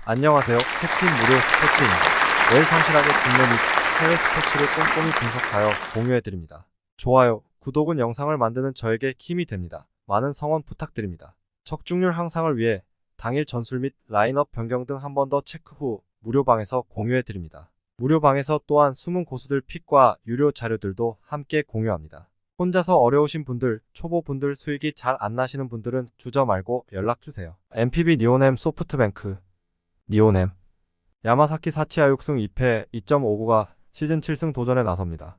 안녕하세요. 캡틴 무료 스포츠입니다. 매일 성실하게 국내 및 해외 스포츠를 꼼꼼히 분석하여 공유해드립니다. 좋아요, 구독은 영상을 만드는 저에게 힘이 됩니다. 많은 성원 부탁드립니다. 적중률 향상을 위해 당일 전술 및 라인업 변경 등 한 번 더 체크 후 무료방에서 공유해드립니다. 무료방에서 또한 숨은 고수들 픽과 유료 자료들도 함께 공유합니다. 혼자서 어려우신 분들, 초보분들 수익이 잘 안 나시는 분들은 주저 말고 연락주세요. MPB 니오넴 소프트뱅크 니오넴 야마사키 사치야 6승 2패 2.59가 시즌 7승 도전에 나섭니다.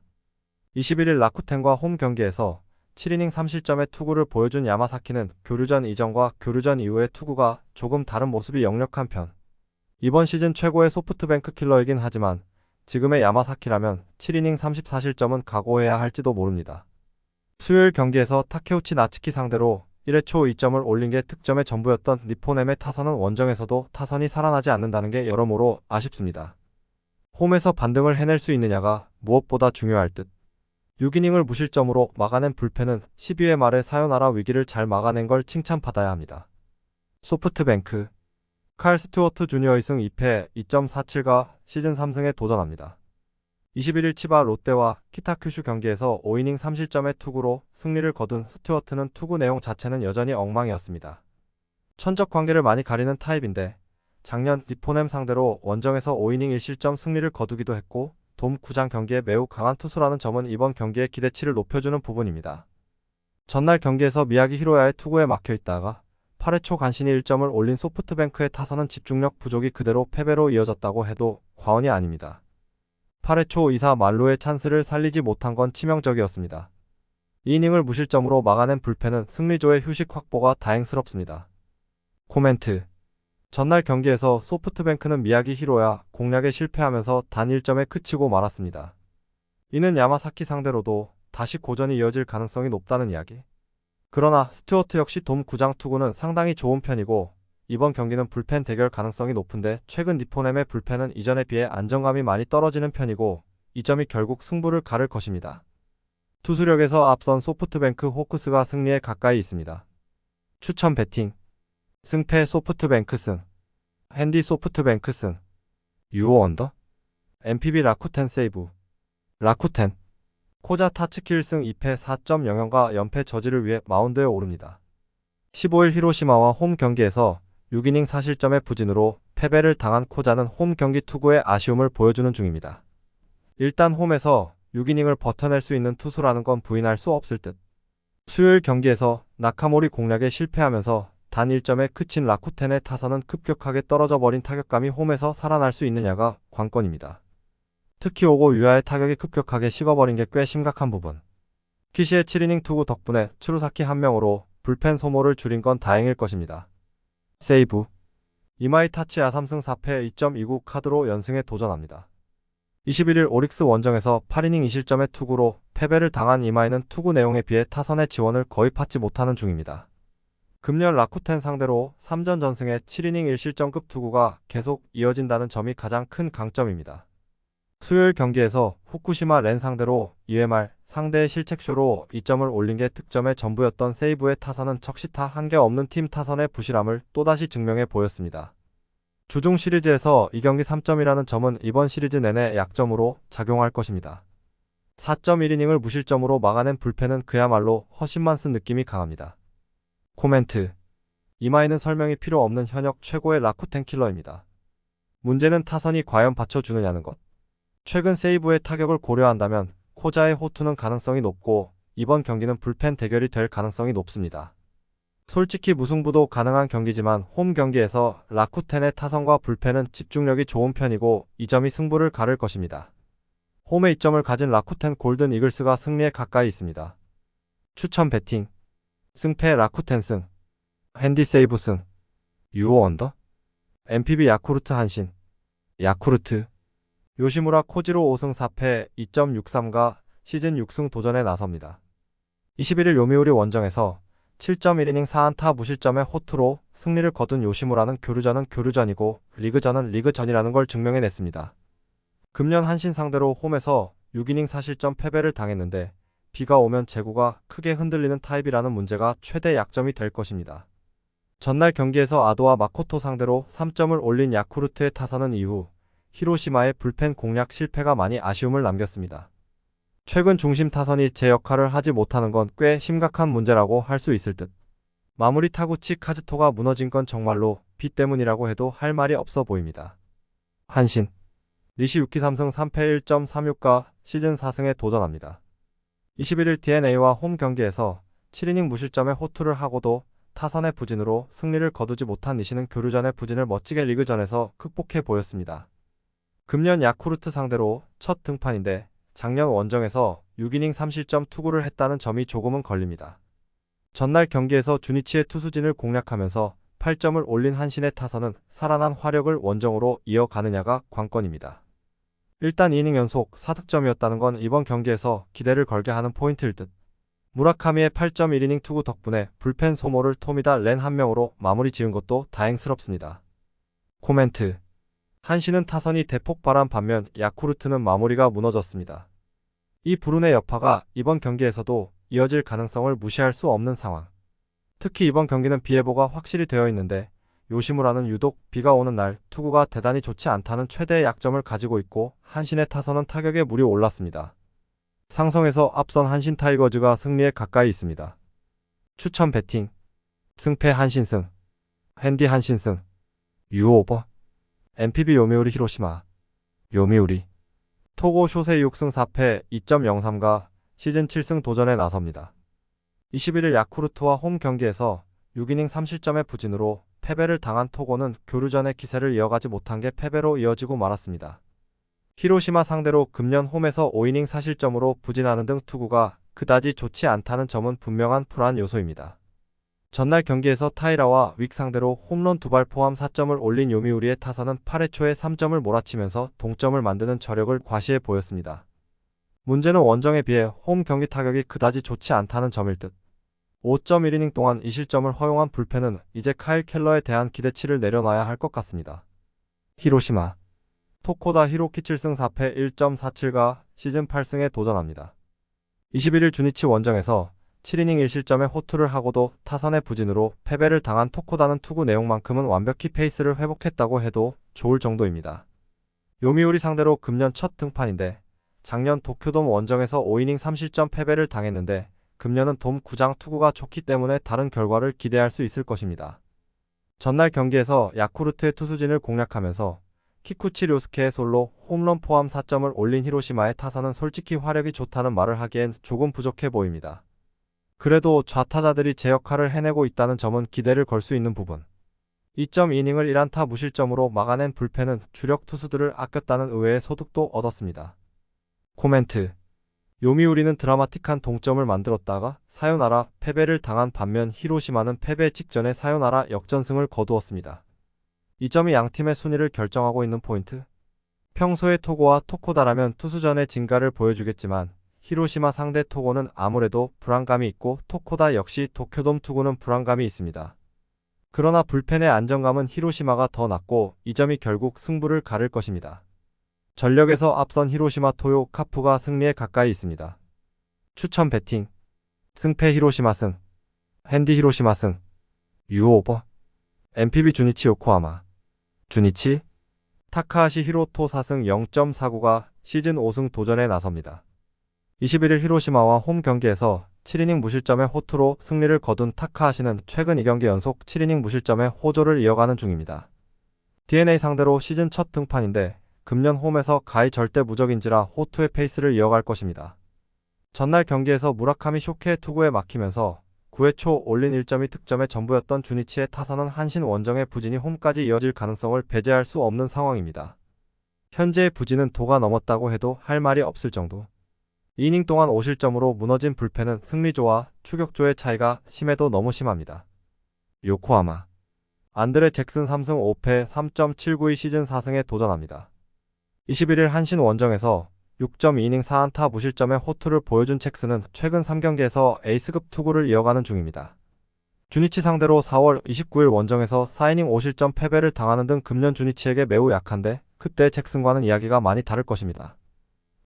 21일 라쿠텐과 홈 경기에서 7이닝 3실점의 투구를 보여준 야마사키는 교류전 이전과 교류전 이후의 투구가 조금 다른 모습이 역력한 편. 이번 시즌 최고의 소프트뱅크 킬러이긴 하지만 지금의 야마사키라면 7이닝 34실점은 각오해야 할지도 모릅니다. 수요일 경기에서 타케우치 나츠키 상대로 1회 초 2점을 올린 게 특점의 전부였던 니포넴의 타선은 원정에서도 타선이 살아나지 않는다는 게 여러모로 아쉽습니다. 홈에서 반등을 해낼 수 있느냐가 무엇보다 중요할 듯. 6이닝을 무실점으로 막아낸 불펜은 12회 말에 사요나라 위기를 잘 막아낸 걸 칭찬받아야 합니다. 소프트뱅크 칼 스튜어트 주니어 2승 2패 2.47가 시즌 3승에 도전합니다. 21일 치바 롯데와 키타큐슈 경기에서 5이닝 3실점의 투구로 승리를 거둔 스튜어트는 투구 내용 자체는 여전히 엉망이었습니다. 천적 관계를 많이 가리는 타입인데 작년 니포넴 상대로 원정에서 5이닝 1실점 승리를 거두기도 했고 돔 구장 경기에 매우 강한 투수라는 점은 이번 경기의 기대치를 높여주는 부분입니다. 전날 경기에서 미야기 히로야의 투구에 막혀있다가 8회 초 간신히 1점을 올린 소프트뱅크의 타선은 집중력 부족이 그대로 패배로 이어졌다고 해도 과언이 아닙니다. 8회 초 2사 말로의 찬스를 살리지 못한 건 치명적이었습니다. 2이닝을 무실점으로 막아낸 불펜은 승리조의 휴식 확보가 다행스럽습니다. 코멘트 전날 경기에서 소프트뱅크는 미야기 히로야 공략에 실패하면서 단 1점에 그치고 말았습니다. 이는 야마사키 상대로도 다시 고전이 이어질 가능성이 높다는 이야기. 그러나 스튜어트 역시 돔 구장 투구는 상당히 좋은 편이고 이번 경기는 불펜 대결 가능성이 높은데 최근 니포넴의 불펜은 이전에 비해 안정감이 많이 떨어지는 편이고 이 점이 결국 승부를 가를 것입니다. 투수력에서 앞선 소프트뱅크 호크스가 승리에 가까이 있습니다. 추천 배팅 승패 소프트뱅크 승 핸디 소프트뱅크 승 유오 언더 MPB 라쿠텐 세이브 라쿠텐 코자 타츠키 1승 2패 4.00가 연패 저지를 위해 마운드에 오릅니다. 15일 히로시마와 홈 경기에서 6이닝 4실점의 부진으로 패배를 당한 코자는 홈 경기 투구에 아쉬움을 보여주는 중입니다. 일단 홈에서 6이닝을 버텨낼 수 있는 투수라는 건 부인할 수 없을 듯. 수요일 경기에서 나카모리 공략에 실패하면서 단 1점에 그친 라쿠텐의 타선은 급격하게 떨어져 버린 타격감이 홈에서 살아날 수 있느냐가 관건입니다. 특히 오고 유야의 타격이 급격하게 식어버린 게 꽤 심각한 부분. 키시의 7이닝 투구 덕분에 추루사키 한 명으로 불펜 소모를 줄인 건 다행일 것입니다. 세이브 이마이 타치야 3승 4패 2.29 카드로 연승에 도전합니다. 21일 오릭스 원정에서 8이닝 2실점의 투구로 패배를 당한 이마이는 투구 내용에 비해 타선의 지원을 거의 받지 못하는 중입니다. 금년 라쿠텐 상대로 3전 전승에 7이닝 1실점급 투구가 계속 이어진다는 점이 가장 큰 강점입니다. 수요일 경기에서 후쿠시마 렌 상대로 2회 말 상대의 실책쇼로 2점을 올린 게 득점의 전부였던 세이브의 타선은 적시타 한 개 없는 팀 타선의 부실함을 또다시 증명해 보였습니다. 주중 시리즈에서 이 경기 3점이라는 점은 이번 시리즈 내내 약점으로 작용할 것입니다. 4.1이닝을 무실점으로 막아낸 불펜은 그야말로 허심만 쓴 느낌이 강합니다. 코멘트 이마이는 설명이 필요 없는 현역 최고의 라쿠텐 킬러입니다. 문제는 타선이 과연 받쳐주느냐는 것. 최근 세이브의 타격을 고려한다면 코자의 호투는 가능성이 높고 이번 경기는 불펜 대결이 될 가능성이 높습니다. 솔직히 무승부도 가능한 경기지만 홈 경기에서 라쿠텐의 타선과 불펜은 집중력이 좋은 편이고 이 점이 승부를 가를 것입니다. 홈에 2점을 가진 라쿠텐 골든 이글스가 승리에 가까이 있습니다. 추천 배팅 승패 라쿠텐 승 핸디 세이브 승 유오 언더 MPB 야쿠르트 한신 야쿠르트 요시무라 코지로 5승 4패 2.63가 시즌 6승 도전에 나섭니다. 21일 요미우리 원정에서 7.1이닝 4안타 무실점의 호투로 승리를 거둔 요시무라는 교류전은 교류전이고 리그전은 리그전이라는 걸 증명해냈습니다. 금년 한신 상대로 홈에서 6이닝 4실점 패배를 당했는데 비가 오면 제구가 크게 흔들리는 타입이라는 문제가 최대 약점이 될 것입니다. 전날 경기에서 아도와 마코토 상대로 3점을 올린 야쿠르트의 타선은 이후 히로시마의 불펜 공략 실패가 많이 아쉬움을 남겼습니다. 최근 중심 타선이 제 역할을 하지 못하는 건 꽤 심각한 문제라고 할 수 있을 듯. 마무리 타구치 카즈토가 무너진 건 정말로 비 때문이라고 해도 할 말이 없어 보입니다. 한신 리시 6기 3승 3패 1.36가 시즌 4승에 도전합니다. 21일 DeNA와 홈 경기에서 7이닝 무실점에 호투를 하고도 타선의 부진으로 승리를 거두지 못한 니시는 교류전의 부진을 멋지게 리그전에서 극복해 보였습니다. 금년 야쿠르트 상대로 첫 등판인데 작년 원정에서 6이닝 3실점 투구를 했다는 점이 조금은 걸립니다. 전날 경기에서 주니치의 투수진을 공략하면서 8점을 올린 한신의 타선은 살아난 화력을 원정으로 이어가느냐가 관건입니다. 일단 2이닝 연속 4득점이었다는 건 이번 경기에서 기대를 걸게 하는 포인트일 듯. 무라카미의 8.1이닝 투구 덕분에 불펜 소모를 토미다 렌 한 명으로 마무리 지은 것도 다행스럽습니다. 코멘트. 한신은 타선이 대폭 발한 반면 야쿠르트는 마무리가 무너졌습니다. 이 불운의 여파가 이번 경기에서도 이어질 가능성을 무시할 수 없는 상황. 특히 이번 경기는 비 예보가 확실히 되어 있는데 요시무라는 유독 비가 오는 날 투구가 대단히 좋지 않다는 최대의 약점을 가지고 있고 한신의 타선은 타격에 물이 올랐습니다. 상성에서 앞선 한신 타이거즈가 승리에 가까이 있습니다. 추천 배팅 승패 한신승 핸디 한신승 유오버 NPB 요미우리 히로시마 요미우리 토고 쇼세 6승 4패 2.03가 시즌 7승 도전에 나섭니다. 21일 야쿠르트와 홈 경기에서 6이닝 3실점의 부진으로 패배를 당한 토고는 교류전의 기세를 이어가지 못한 게 패배로 이어지고 말았습니다. 히로시마 상대로 금년 홈에서 5이닝 4실점으로 부진하는 등 투구가 그다지 좋지 않다는 점은 분명한 불안 요소입니다. 전날 경기에서 타이라와 윅 상대로 홈런 2발 포함 4점을 올린 요미우리의 타선은 8회 초에 3점을 몰아치면서 동점을 만드는 저력을 과시해 보였습니다. 문제는 원정에 비해 홈 경기 타격이 그다지 좋지 않다는 점일 듯. 5.1이닝 동안 2실점을 허용한 불펜은 이제 카일 켈러에 대한 기대치를 내려놔야 할 것 같습니다. 히로시마 토코다 히로키 7승 4패 1.47가 시즌 8승에 도전합니다. 21일 주니치 원정에서 7이닝 1실점에 호투를 하고도 타선의 부진으로 패배를 당한 토코다는 투구 내용만큼은 완벽히 페이스를 회복했다고 해도 좋을 정도입니다. 요미우리 상대로 금년 첫 등판인데 작년 도쿄돔 원정에서 5이닝 3실점 패배를 당했는데 금년은 돔 구장 투구가 좋기 때문에 다른 결과를 기대할 수 있을 것입니다. 전날 경기에서 야쿠르트의 투수진을 공략하면서 키쿠치 료스케의 솔로 홈런 포함 4점을 올린 히로시마의 타선은 솔직히 화력이 좋다는 말을 하기엔 조금 부족해 보입니다. 그래도 좌타자들이 제 역할을 해내고 있다는 점은 기대를 걸 수 있는 부분. 2.2이닝을 1안타 무실점으로 막아낸 불펜은 주력 투수들을 아꼈다는 의외의 소득도 얻었습니다. 코멘트. 요미우리는 드라마틱한 동점을 만들었다가 사요나라 패배를 당한 반면 히로시마는 패배 직전에 사요나라 역전승을 거두었습니다. 이 점이 양팀의 순위를 결정하고 있는 포인트. 평소에 토고와 토코다라면 투수전의 진가를 보여주겠지만 히로시마 상대 토고는 아무래도 불안감이 있고 토코다 역시 도쿄돔 투구는 불안감이 있습니다. 그러나 불펜의 안정감은 히로시마가 더 낮고 이 점이 결국 승부를 가를 것입니다. 전력에서 앞선 히로시마 토요 카푸가 승리에 가까이 있습니다. 추천 배팅 승패 히로시마 승 핸디 히로시마 승 유오버 NPB 주니치 요코하마 주니치 타카하시 히로토 4승 0.49가 시즌 5승 도전에 나섭니다. 21일 히로시마와 홈 경기에서 7이닝 무실점의 호투로 승리를 거둔 타카하시는 최근 2경기 연속 7이닝 무실점의 호조를 이어가는 중입니다. DeNA 상대로 시즌 첫 등판인데 금년 홈에서 가히 절대 무적인지라 호투의 페이스를 이어갈 것입니다. 전날 경기에서 무라카미 쇼케의 투구에 막히면서 9회 초 올린 1점이 득점의 전부였던 주니치의 타선은 한신 원정의 부진이 홈까지 이어질 가능성을 배제할 수 없는 상황입니다. 현재의 부진은 도가 넘었다고 해도 할 말이 없을 정도. 2이닝 동안 5실점으로 무너진 불펜은 승리조와 추격조의 차이가 심해도 너무 심합니다. 요코하마 안드레 잭슨 3승 5패 3.792 시즌 4승에 도전합니다. 21일 한신 원정에서 6.2이닝 4안타 무실점의 호투를 보여준 잭슨은 최근 3경기에서 에이스급 투구를 이어가는 중입니다. 주니치 상대로 4월 29일 원정에서 4이닝 5실점 패배를 당하는 등 금년 주니치에게 매우 약한데 그때 잭슨과는 이야기가 많이 다를 것입니다.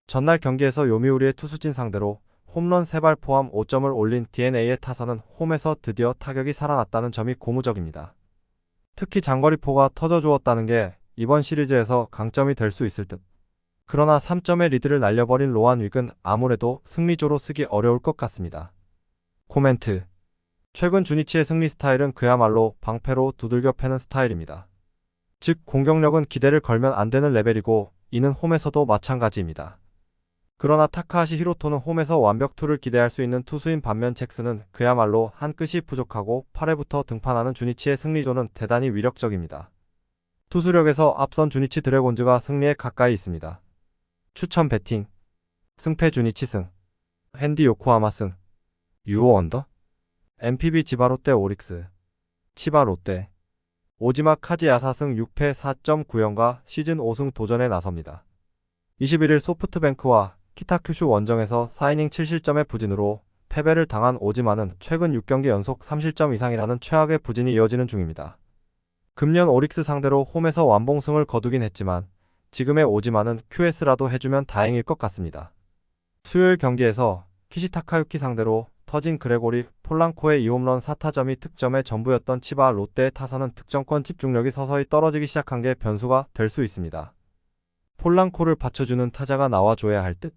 전날 경기에서 요미우리의 투수진 상대로 홈런 3발 포함 5점을 올린 DeNA의 타선은 홈에서 드디어 타격이 살아났다는 점이 고무적입니다. 특히 장거리포가 터져주었다는 게 이번 시리즈에서 강점이 될 수 있을 듯. 그러나 3점의 리드를 날려버린 로한 윅은 아무래도 승리조로 쓰기 어려울 것 같습니다. 코멘트. 최근 주니치의 승리 스타일은 그야말로 방패로 두들겨 패는 스타일입니다. 즉 공격력은 기대를 걸면 안 되는 레벨이고 이는 홈에서도 마찬가지입니다. 그러나 타카하시 히로토는 홈에서 완벽투를 기대할 수 있는 투수인 반면 잭슨은 그야말로 한 끗이 부족하고 8회부터 등판하는 주니치의 승리조는 대단히 위력적입니다. 투수력에서 앞선 주니치 드래곤즈가 승리에 가까이 있습니다. 추천 배팅. 승패 주니치 승. 핸디 요코하마 승. 유오 언더. MPB 지바 롯데 오릭스. 치바 롯데. 오지마 카지야사 승 6패 4.9연과 시즌 5승 도전에 나섭니다. 21일 소프트뱅크와 키타큐슈 원정에서 4이닝 7실점의 부진으로 패배를 당한 오지마는 최근 6경기 연속 3실점 이상이라는 최악의 부진이 이어지는 중입니다. 금년 오릭스 상대로 홈에서 완봉승을 거두긴 했지만 지금의 오지마는 QS라도 해주면 다행일 것 같습니다. 수요일 경기에서 키시타카유키 상대로 터진 그레고리 폴랑코의 2홈런 4타점이 득점의 전부였던 치바 롯데의 타선은 득점권 집중력이 서서히 떨어지기 시작한 게 변수가 될 수 있습니다. 폴랑코를 받쳐주는 타자가 나와줘야 할 듯.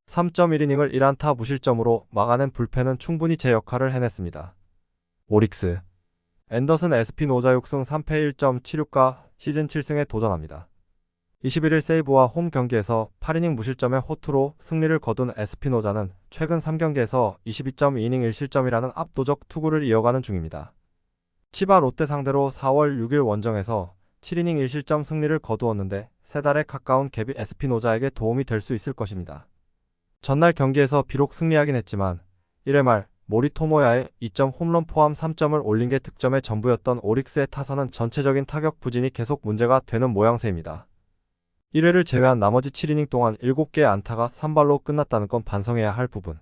3.1이닝을 1안타 무실점으로 막아낸 불펜은 충분히 제 역할을 해냈습니다. 오릭스. 앤더슨 에스피노자 6승 3패 1.76과 시즌 7승에 도전합니다. 21일 세이브와 홈 경기에서 8이닝 무실점의 호투로 승리를 거둔 에스피노자는 최근 3경기에서 22.2이닝 1실점이라는 압도적 투구를 이어가는 중입니다. 치바 롯데 상대로 4월 6일 원정에서 7이닝 1실점 승리를 거두었는데 3달에 가까운 갭이 에스피노자에게 도움이 될 수 있을 것입니다. 전날 경기에서 비록 승리하긴 했지만 1회 말 모리토모야의 2점 홈런 포함 3점을 올린 게 득점의 전부였던 오릭스의 타선은 전체적인 타격 부진이 계속 문제가 되는 모양새입니다. 1회를 제외한 나머지 7이닝 동안 7개의 안타가 3발로 끝났다는 건 반성해야 할 부분.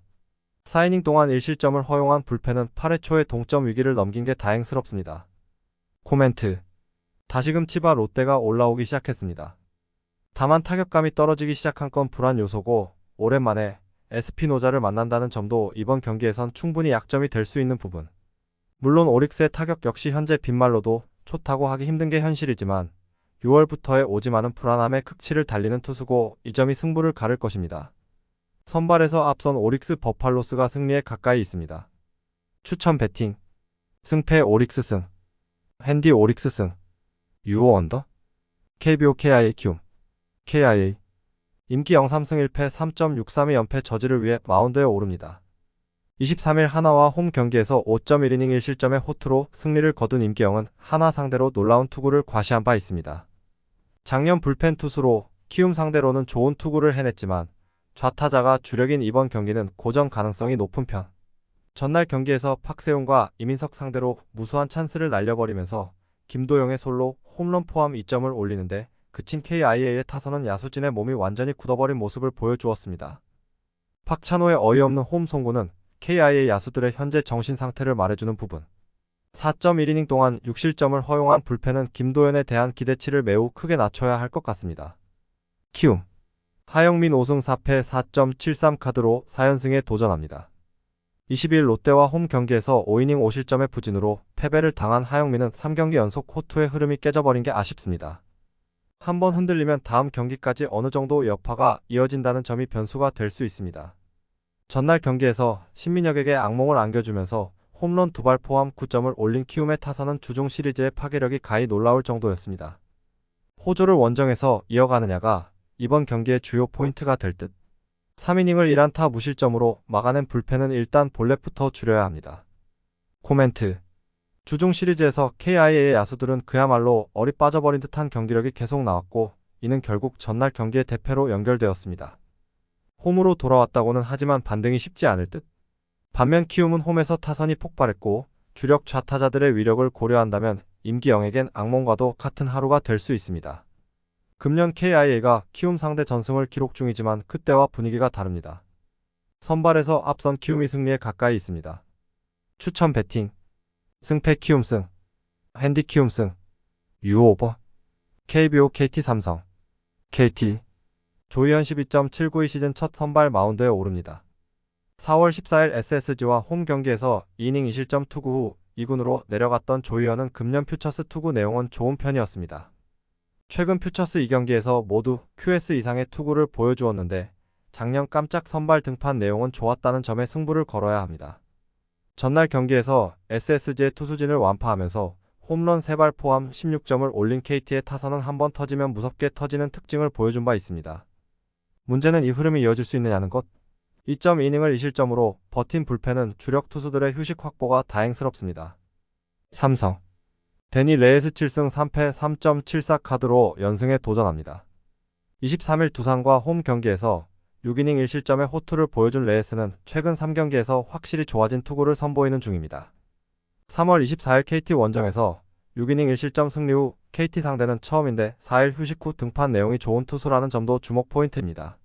4이닝 동안 1실점을 허용한 불펜은 8회 초에 동점 위기를 넘긴 게 다행스럽습니다. 코멘트. 다시금 치바 롯데가 올라오기 시작했습니다. 다만 타격감이 떨어지기 시작한 건 불안 요소고 오랜만에 에스피노자를 만난다는 점도 이번 경기에선 충분히 약점이 될 수 있는 부분. 물론 오릭스의 타격 역시 현재 빈말로도 좋다고 하기 힘든 게 현실이지만 6월부터의 오지마는 불안함의 극치를 달리는 투수고 이 점이 승부를 가를 것입니다. 선발에서 앞선 오릭스 버팔로스가 승리에 가까이 있습니다. 추천 배팅. 승패 오릭스 승. 핸디 오릭스 승. 유오 언더. KBO KIA 키움. KIA. 임기 0-3승 1패 3.632 연패 저지를 위해 마운드에 오릅니다. 23일 하나와 홈 경기에서 5.1이닝 1실점의 호투로 승리를 거둔 임기영은 하나 상대로 놀라운 투구를 과시한 바 있습니다. 작년 불펜 투수로 키움 상대로는 좋은 투구를 해냈지만 좌타자가 주력인 이번 경기는 고전 가능성이 높은 편. 전날 경기에서 박세웅과 이민석 상대로 무수한 찬스를 날려버리면서 김도영의 솔로 홈런 포함 2점을 올리는데 그친 KIA의 타선은 야수진의 몸이 완전히 굳어버린 모습을 보여주었습니다. 박찬호의 어이없는 홈 송구는 KIA 야수들의 현재 정신 상태를 말해주는 부분. 4.1이닝 동안 6실점을 허용한 불펜은 김도현에 대한 기대치를 매우 크게 낮춰야 할 것 같습니다. 키움. 하영민 5승 4패 4.73 카드로 4연승에 도전합니다. 22일 롯데와 홈 경기에서 5이닝 5실점의 부진으로 패배를 당한 하영민은 3경기 연속 호투의 흐름이 깨져버린 게 아쉽습니다. 한번 흔들리면 다음 경기까지 어느 정도 여파가 이어진다는 점이 변수가 될 수 있습니다. 전날 경기에서 신민혁에게 악몽을 안겨주면서 홈런 2발 포함 9점을 올린 키움의 타선은 주중 시리즈의 파괴력이 가히 놀라울 정도였습니다. 호조를 원정에서 이어가느냐가 이번 경기의 주요 포인트가 될 듯. 3이닝을 1안타 무실점으로 막아낸 불펜은 일단 볼넷부터 줄여야 합니다. 코멘트. 주중 시리즈에서 KIA의 야수들은 그야말로 얼이 빠져버린 듯한 경기력이 계속 나왔고 이는 결국 전날 경기의 대패로 연결되었습니다. 홈으로 돌아왔다고는 하지만 반등이 쉽지 않을 듯. 반면 키움은 홈에서 타선이 폭발했고 주력 좌타자들의 위력을 고려한다면 임기영에겐 악몽과도 같은 하루가 될 수 있습니다. 금년 KIA가 키움 상대 전승을 기록 중이지만 그때와 분위기가 다릅니다. 선발에서 앞선 키움이 승리에 가까이 있습니다. 추천 배팅. 승패 키움 승. 핸디 키움 승. 유오버. KBO KT 삼성. KT. 조희현 12.792 시즌 첫 선발 마운드에 오릅니다. 4월 14일 SSG와 홈 경기에서 2이닝 2실점 투구 후 2군으로 내려갔던 조이현은 금년 퓨처스 투구 내용은 좋은 편이었습니다. 최근 퓨처스 2경기에서 모두 QS 이상의 투구를 보여주었는데 작년 깜짝 선발 등판 내용은 좋았다는 점에 승부를 걸어야 합니다. 전날 경기에서 SSG의 투수진을 완파하면서 홈런 3발 포함 16점을 올린 KT의 타선은 한번 터지면 무섭게 터지는 특징을 보여준 바 있습니다. 문제는 이 흐름이 이어질 수 있느냐는 것. 2.2이닝을 2실점으로 버틴 불펜은 주력 투수들의 휴식 확보가 다행스럽습니다. 삼성 데니 레이스 7승 3패 3.74 카드로 연승에 도전합니다. 23일 두산과 홈 경기에서 6이닝 1실점의 호투를 보여준 레이스는 최근 3경기에서 확실히 좋아진 투구를 선보이는 중입니다. 3월 24일 KT 원정에서 6이닝 1실점 승리 후 KT 상대는 처음인데 4일 휴식 후 등판 내용이 좋은 투수라는 점도 주목 포인트입니다.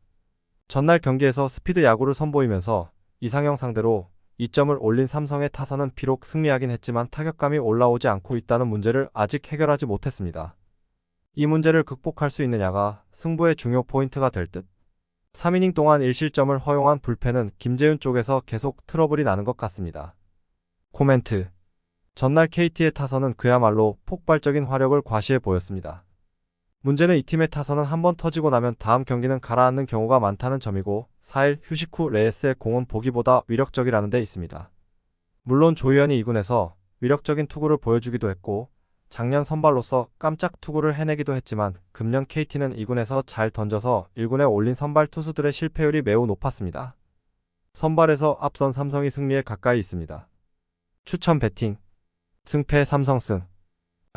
전날 경기에서 스피드 야구를 선보이면서 이상형 상대로 2점을 올린 삼성의 타선은 비록 승리하긴 했지만 타격감이 올라오지 않고 있다는 문제를 아직 해결하지 못했습니다. 이 문제를 극복할 수 있느냐가 승부의 중요 포인트가 될 듯. 3이닝 동안 1실점을 허용한 불펜은 김재윤 쪽에서 계속 트러블이 나는 것 같습니다. 코멘트. 전날 KT의 타선은 그야말로 폭발적인 화력을 과시해 보였습니다. 문제는 이 팀의 타선은 한번 터지고 나면 다음 경기는 가라앉는 경우가 많다는 점이고 4일 휴식 후 레이스의 공은 보기보다 위력적이라는 데 있습니다. 물론 조이현이 2군에서 위력적인 투구를 보여주기도 했고 작년 선발로서 깜짝 투구를 해내기도 했지만 금년 KT는 2군에서 잘 던져서 1군에 올린 선발 투수들의 실패율이 매우 높았습니다. 선발에서 앞선 삼성이 승리에 가까이 있습니다. 추천 배팅 승패 삼성승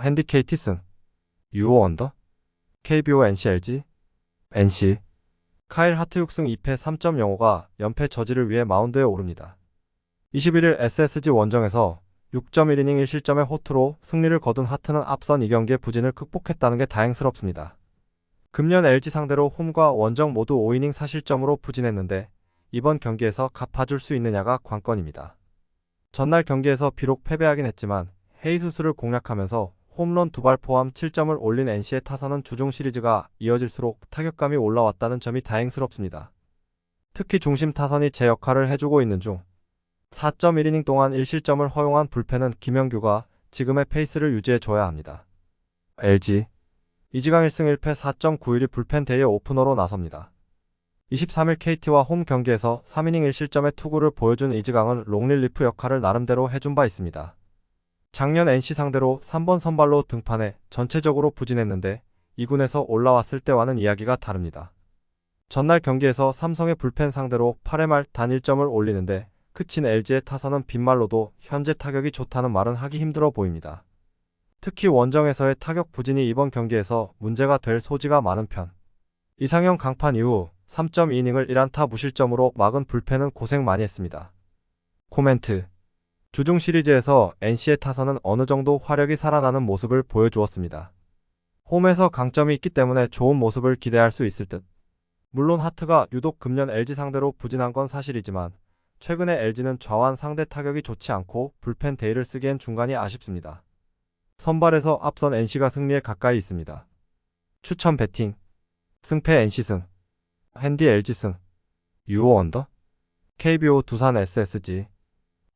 핸디 KT승 유호 언더 KBO NC LG NC 카일 하트 6승 2패 3.05가 연패 저지를 위해 마운드에 오릅니다. 21일 SSG 원정에서 6.1이닝 1실점의 호투로 승리를 거둔 하트는 앞선 2경기의 부진을 극복했다는 게 다행스럽습니다. 금년 LG 상대로 홈과 원정 모두 5이닝 4실점으로 부진했는데 이번 경기에서 갚아줄 수 있느냐가 관건입니다. 전날 경기에서 비록 패배하긴 했지만 헤이수스를 공략하면서 홈런 2발 포함 7점을 올린 NC의 타선은 주중 시리즈가 이어질수록 타격감이 올라왔다는 점이 다행스럽습니다. 특히 중심 타선이 제 역할을 해주고 있는 중 4.1이닝 동안 1실점을 허용한 불펜은 김영규가 지금의 페이스를 유지해줘야 합니다. LG 이지강 1승 1패 4.91이 불펜 대회 오프너로 나섭니다. 23일 KT와 홈 경기에서 3이닝 1실점의 투구를 보여준 이지강은 롱릴리프 역할을 나름대로 해준 바 있습니다. 작년 NC 상대로 3번 선발로 등판해 전체적으로 부진했는데 2군에서 올라왔을 때와는 이야기가 다릅니다. 전날 경기에서 삼성의 불펜 상대로 8회 말 단 1점을 올리는데 그친 LG의 타선은 빈말로도 현재 타격이 좋다는 말은 하기 힘들어 보입니다. 특히 원정에서의 타격 부진이 이번 경기에서 문제가 될 소지가 많은 편. 이상형 강판 이후 3.2이닝을 1안타 무실점으로 막은 불펜은 고생 많이 했습니다. 코멘트. 주중 시리즈에서 NC의 타선은 어느 정도 화력이 살아나는 모습을 보여주었습니다. 홈에서 강점이 있기 때문에 좋은 모습을 기대할 수 있을 듯. 물론 하트가 유독 금년 LG 상대로 부진한 건 사실이지만 최근에 LG는 좌완 상대 타격이 좋지 않고 불펜 데이를 쓰기엔 중간이 아쉽습니다. 선발에서 앞선 NC가 승리에 가까이 있습니다. 추천 배팅 승패 NC승 핸디 LG승 유호 언더 KBO 두산 SSG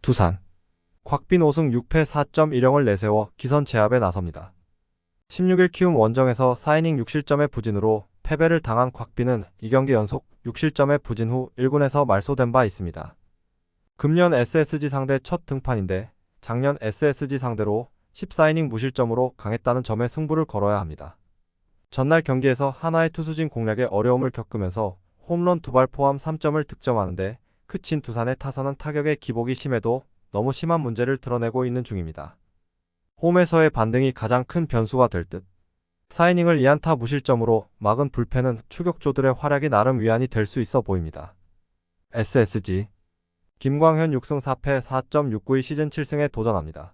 두산 곽빈 5승 6패 4.10을 내세워 기선 제압에 나섭니다. 16일 키움 원정에서 4이닝 6실점의 부진으로 패배를 당한 곽빈은 2경기 연속 6실점의 부진 후 1군에서 말소된 바 있습니다. 금년 SSG 상대 첫 등판인데 작년 SSG 상대로 14이닝 무실점으로 강했다는 점에 승부를 걸어야 합니다. 전날 경기에서 하나의 투수진 공략에 어려움을 겪으면서 홈런 2발 포함 3점을 득점하는데 그친 두산의 타선은 타격의 기복이 심해도 너무 심한 문제를 드러내고 있는 중입니다. 홈에서의 반등이 가장 큰 변수가 될 듯. 4이닝을 2안타 무실점으로 막은 불펜은 추격조들의 활약이 나름 위안이 될 수 있어 보입니다. SSG 김광현 6승 4패 4.69의 시즌 7승에 도전합니다.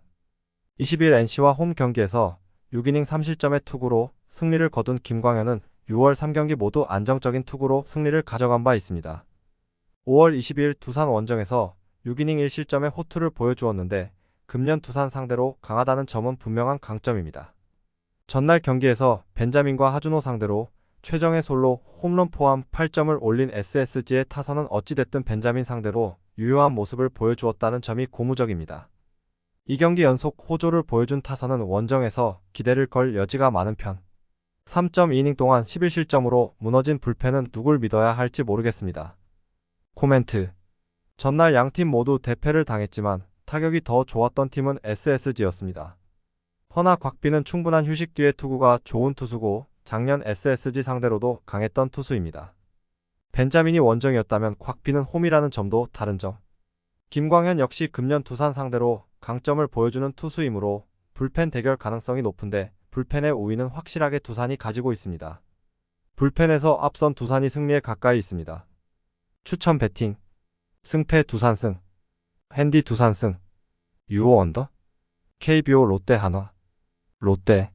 20일 NC와 홈 경기에서 6이닝 3실점의 투구로 승리를 거둔 김광현은 6월 3경기 모두 안정적인 투구로 승리를 가져간 바 있습니다. 5월 22일 두산 원정에서 6이닝 1실점의 호투를 보여주었는데 금년 두산 상대로 강하다는 점은 분명한 강점입니다. 전날 경기에서 벤자민과 하준호 상대로 최정의 솔로 홈런 포함 8점을 올린 SSG의 타선은 어찌됐든 벤자민 상대로 유효한 모습을 보여주었다는 점이 고무적입니다. 2경기 연속 호조를 보여준 타선은 원정에서 기대를 걸 여지가 많은 편. 3.2이닝 동안 11실점으로 무너진 불펜은 누굴 믿어야 할지 모르겠습니다. 코멘트. 전날 양팀 모두 대패를 당했지만 타격이 더 좋았던 팀은 SSG였습니다. 허나 곽빈은 충분한 휴식 뒤에 투구가 좋은 투수고 작년 SSG 상대로도 강했던 투수입니다. 벤자민이 원정이었다면 곽빈은 홈이라는 점도 다른 점. 김광현 역시 금년 두산 상대로 강점을 보여주는 투수이므로 불펜 대결 가능성이 높은데 불펜의 우위는 확실하게 두산이 가지고 있습니다. 불펜에서 앞선 두산이 승리에 가까이 있습니다. 추천 배팅. 승패 두산승. 핸디 두산승. 유오 언더. KBO 롯데 한화. 롯데.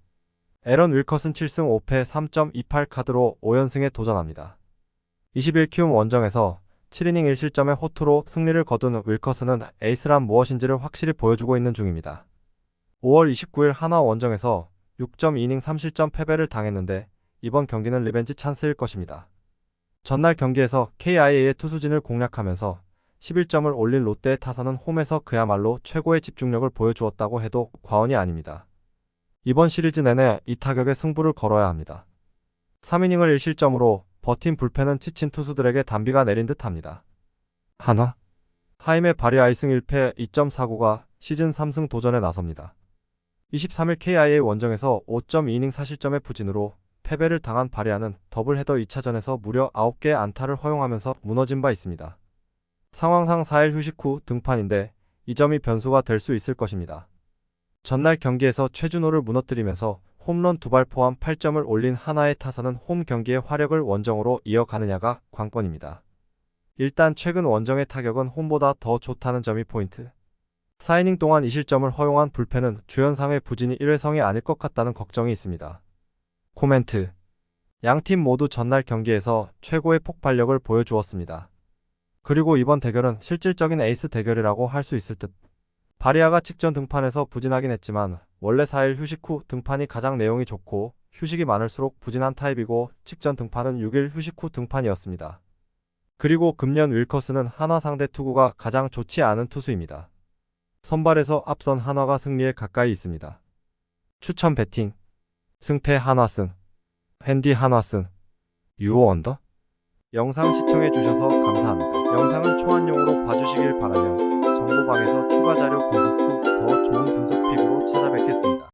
에런 윌커슨 7승 5패 3.28 카드로 5연승에 도전합니다. 21키움 원정에서 7이닝 1실점의 호투로 승리를 거둔 윌커슨은 에이스란 무엇인지를 확실히 보여주고 있는 중입니다. 5월 29일 한화 원정에서 6.2이닝 3실점 패배를 당했는데 이번 경기는 리벤지 찬스일 것입니다. 전날 경기에서 KIA의 투수진을 공략하면서 11점을 올린 롯데의 타선은 홈에서 그야말로 최고의 집중력을 보여주었다고 해도 과언이 아닙니다. 이번 시리즈 내내 이 타격에 승부를 걸어야 합니다. 3이닝을 1실점으로 버틴 불펜은 지친 투수들에게 단비가 내린 듯합니다. 한화. 하임의 발이 아이승 1패 2.49가 시즌 3승 도전에 나섭니다. 23일 KIA 원정에서 5.2이닝 4실점의 부진으로 패배를 당한 바리아는 더블헤더 2차전에서 무려 9개의 안타를 허용하면서 무너진 바 있습니다. 상황상 4일 휴식 후 등판인데 이 점이 변수가 될 수 있을 것입니다. 전날 경기에서 최준호를 무너뜨리면서 홈런 2발 포함 8점을 올린 한화의 타선은 홈 경기의 화력을 원정으로 이어가느냐가 관건입니다. 일단 최근 원정의 타격은 홈보다 더 좋다는 점이 포인트. 4이닝 동안 2실점을 허용한 불펜은 주연상의 부진이 일회성이 아닐 것 같다는 걱정이 있습니다. 코멘트. 양팀 모두 전날 경기에서 최고의 폭발력을 보여주었습니다. 그리고 이번 대결은 실질적인 에이스 대결이라고 할 수 있을 듯. 바리아가 직전 등판에서 부진하긴 했지만 원래 4일 휴식 후 등판이 가장 내용이 좋고 휴식이 많을수록 부진한 타입이고 직전 등판은 6일 휴식 후 등판이었습니다. 그리고 금년 윌커스는 한화 상대 투구가 가장 좋지 않은 투수입니다. 선발에서 앞선 한화가 승리에 가까이 있습니다. 추천 배팅. 승패 한화승. 핸디 한화승. 유오 언더. 영상 시청해주셔서 감사합니다. 영상은 초안용으로 봐주시길 바라며 정보방에서 추가 자료 분석 후 더 좋은 분석 픽으로 찾아뵙겠습니다.